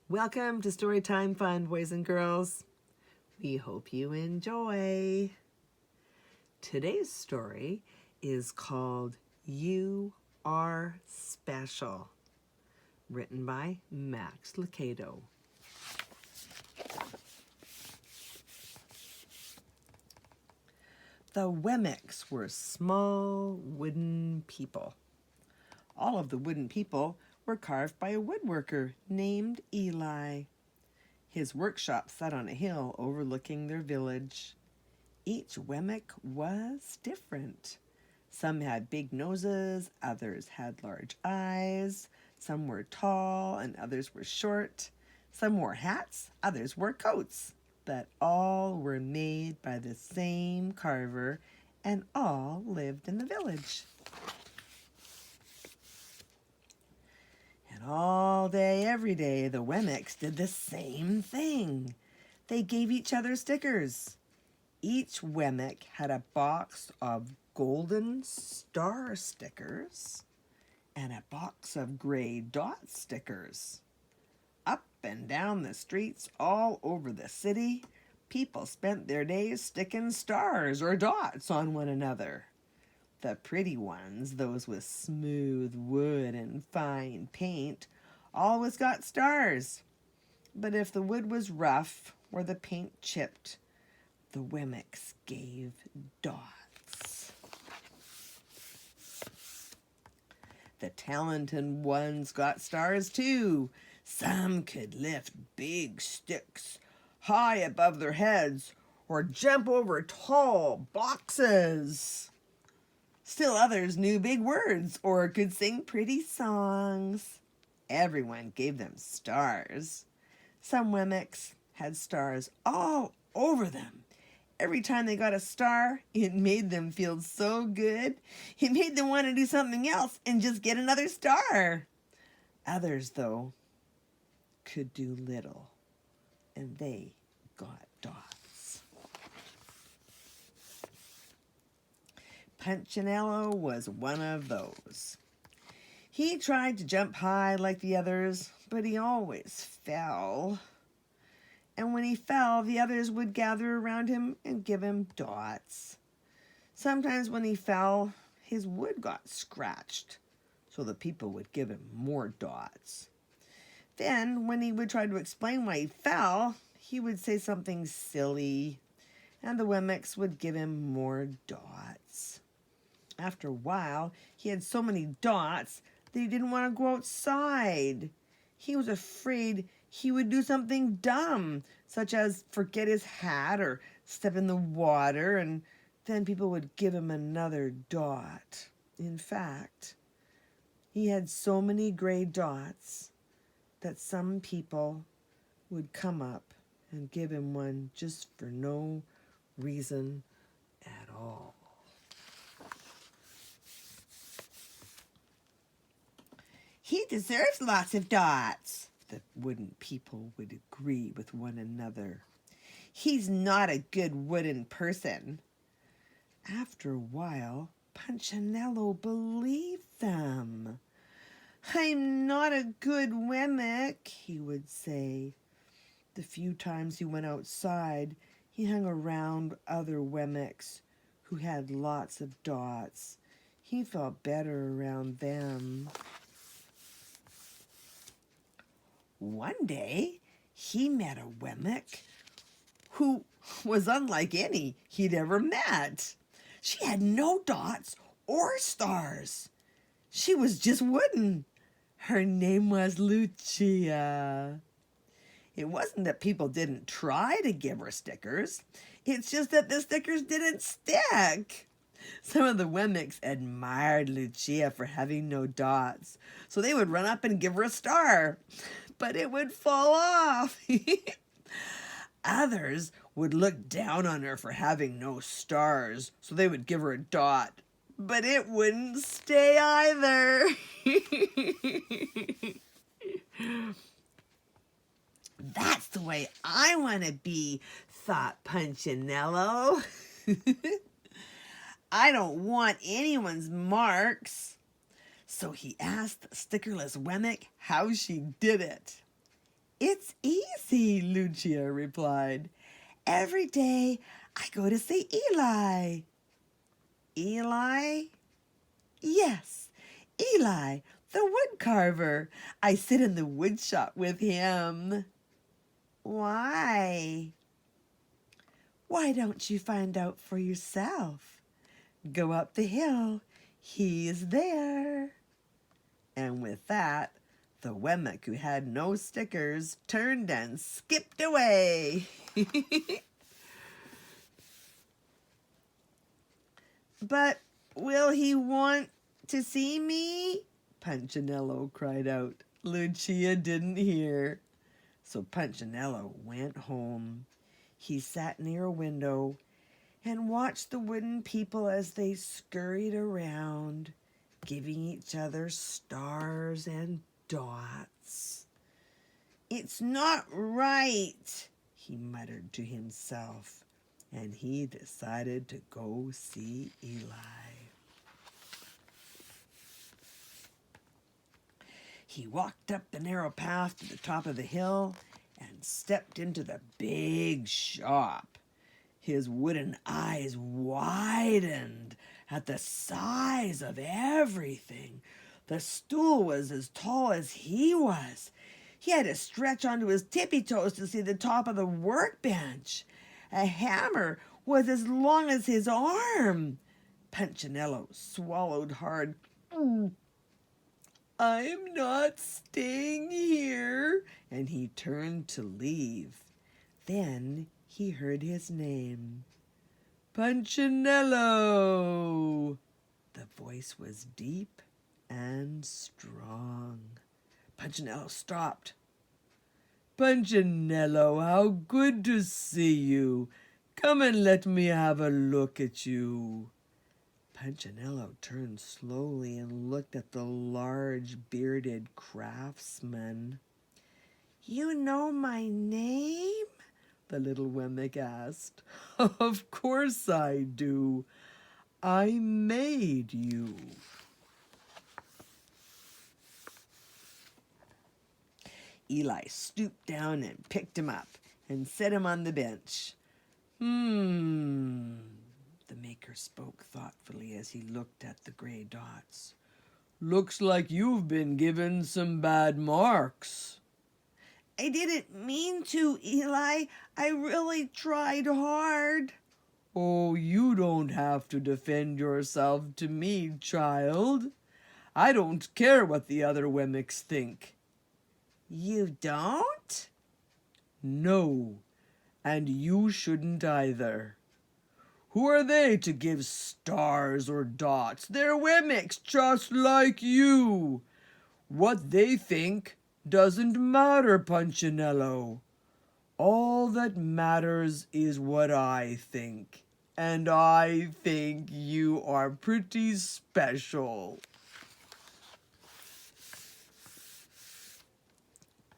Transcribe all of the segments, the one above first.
Welcome to Storytime Fun, boys and girls. We hope you enjoy. Today's story is called You Are Special, written by Max Lucado. The Wemmicks were small wooden people. All of the wooden people were carved by a woodworker named Eli. His workshop sat on a hill overlooking their village. Each Wemmick was different. Some had big noses, others had large eyes, some were tall and others were short. Some wore hats, others wore coats, but all were made by the same carver and all lived in the village. And all day, every day, the Wemmicks did the same thing. They gave each other stickers. Each Wemmick had a box of golden star stickers and a box of gray dot stickers. Up and down the streets all over the city, people spent their days sticking stars or dots on one another. The pretty ones, those with smooth wood and fine paint, always got stars. But if the wood was rough or the paint chipped, the Wemmicks gave dots. The talented ones got stars too. Some could lift big sticks high above their heads or jump over tall boxes. Still others knew big words or could sing pretty songs. Everyone gave them stars. Some Wemmicks had stars all over them. Every time they got a star, it made them feel so good. It made them want to do something else and just get another star. Others, though, could do little, and they got dots. Punchinello was one of those. He tried to jump high like the others, but he always fell. And when he fell, the others would gather around him and give him dots. Sometimes when he fell, his wood got scratched, so the people would give him more dots. Then, when he would try to explain why he fell, he would say something silly, and the Wemmicks would give him more dots. After a while, he had so many dots that he didn't want to go outside. He was afraid he would do something dumb, such as forget his hat or step in the water, and then people would give him another dot. In fact, he had so many gray dots that some people would come up and give him one just for no reason at all. He deserves lots of dots, the wooden people would agree with one another. He's not a good wooden person. After a while, Punchinello believed them. I'm not a good Wemmick, he would say. The few times he went outside, he hung around other Wemmicks who had lots of dots. He felt better around them. One day, he met a Wemmick who was unlike any he'd ever met. She had no dots or stars. She was just wooden. Her name was Lucia. It wasn't that people didn't try to give her stickers. It's just that the stickers didn't stick. Some of the Wemmicks admired Lucia for having no dots, so they would run up and give her a star, but it would fall off. Others would look down on her for having no stars, so they would give her a dot, but it wouldn't stay either. That's the way I want to be, thought Punchinello. I don't want anyone's marks. So he asked the stickerless Wemmick how she did it. It's easy, Lucia replied. Every day I go to see Eli. Eli? Yes, Eli, the wood carver. I sit in the wood shop with him. Why? Why don't you find out for yourself? Go up the hill. He is there. And with that, the Wemmick, who had no stickers, turned and skipped away. But will he want to see me? Punchinello cried out. Lucia didn't hear. So Punchinello went home. He sat near a window and watched the wooden people as they scurried around, giving each other stars and dots. It's not right, he muttered to himself, and he decided to go see Eli. He walked up the narrow path to the top of the hill and stepped into the big shop. His wooden eyes widened at the size of everything. The stool was as tall as he was. He had to stretch onto his tippy toes to see the top of the workbench. A hammer was as long as his arm. Punchinello swallowed hard. I'm not staying here. And he turned to leave. Then he heard his name. Punchinello! The voice was deep and strong. Punchinello stopped. Punchinello, how good to see you. Come and let me have a look at you. Punchinello turned slowly and looked at the large bearded craftsman. You know my name? The little Wemmick asked. Of course I do. I made you. Eli stooped down and picked him up and set him on the bench. The maker spoke thoughtfully as he looked at the gray dots. Looks like you've been given some bad marks. I didn't mean to, Eli. I really tried hard. Oh, you don't have to defend yourself to me, child. I don't care what the other Wemmicks think. You don't? No, and you shouldn't either. Who are they to give stars or dots? They're Wemmicks just like you. What they think doesn't matter, Punchinello. All that matters is what I think. And I think you are pretty special.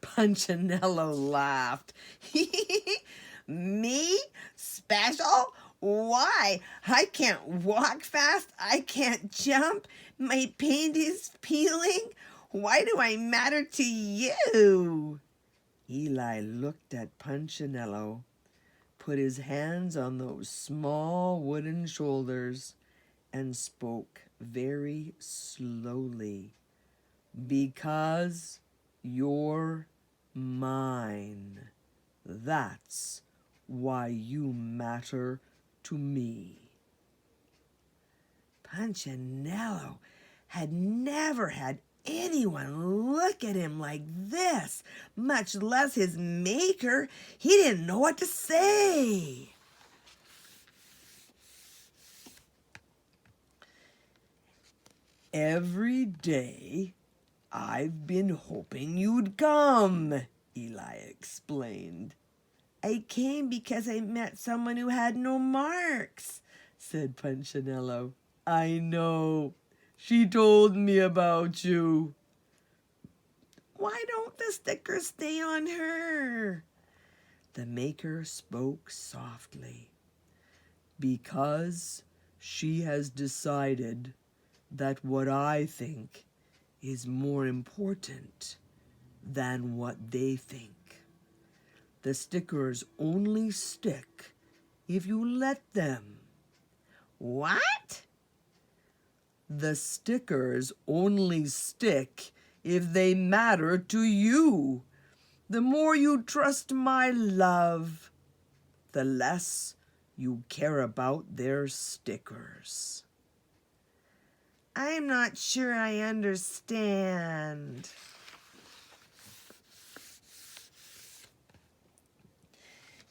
Punchinello laughed. Me? Special? Why? I can't walk fast. I can't jump. My paint is peeling. Why do I matter to you? Eli looked at Punchinello, put his hands on those small wooden shoulders, and spoke very slowly. Because you're mine. That's why you matter to me. Punchinello had never had anyone look at him like this, much less his maker. He didn't know what to say. Every day I've been hoping you'd come, Eli explained. I came because I met someone who had no marks, said Punchinello. I know. She told me about you. Why don't the stickers stay on her? The maker spoke softly. Because she has decided that what I think is more important than what they think. The stickers only stick if you let them. What? The stickers only stick if they matter to you. The more you trust my love, the less you care about their stickers. I'm not sure I understand.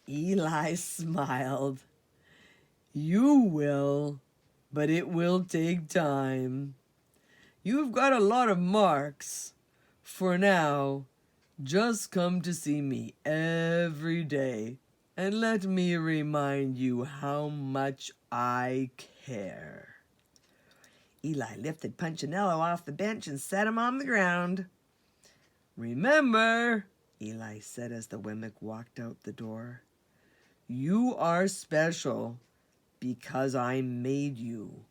Eli smiled. You will, but it will take time. You've got a lot of marks. For now, just come to see me every day and let me remind you how much I care. Eli lifted Punchinello off the bench and set him on the ground. Remember, Eli said as the Wemmick walked out the door, you are special because I made you,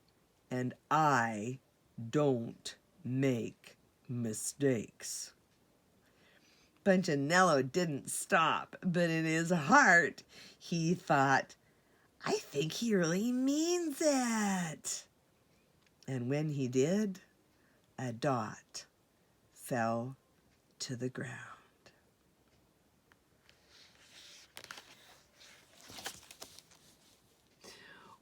and I don't make mistakes. Punchinello didn't stop, but in his heart he thought, I think he really means it. And when he did, a dot fell to the ground.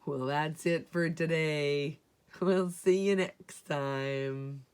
Well, that's it for today. We'll see you next time.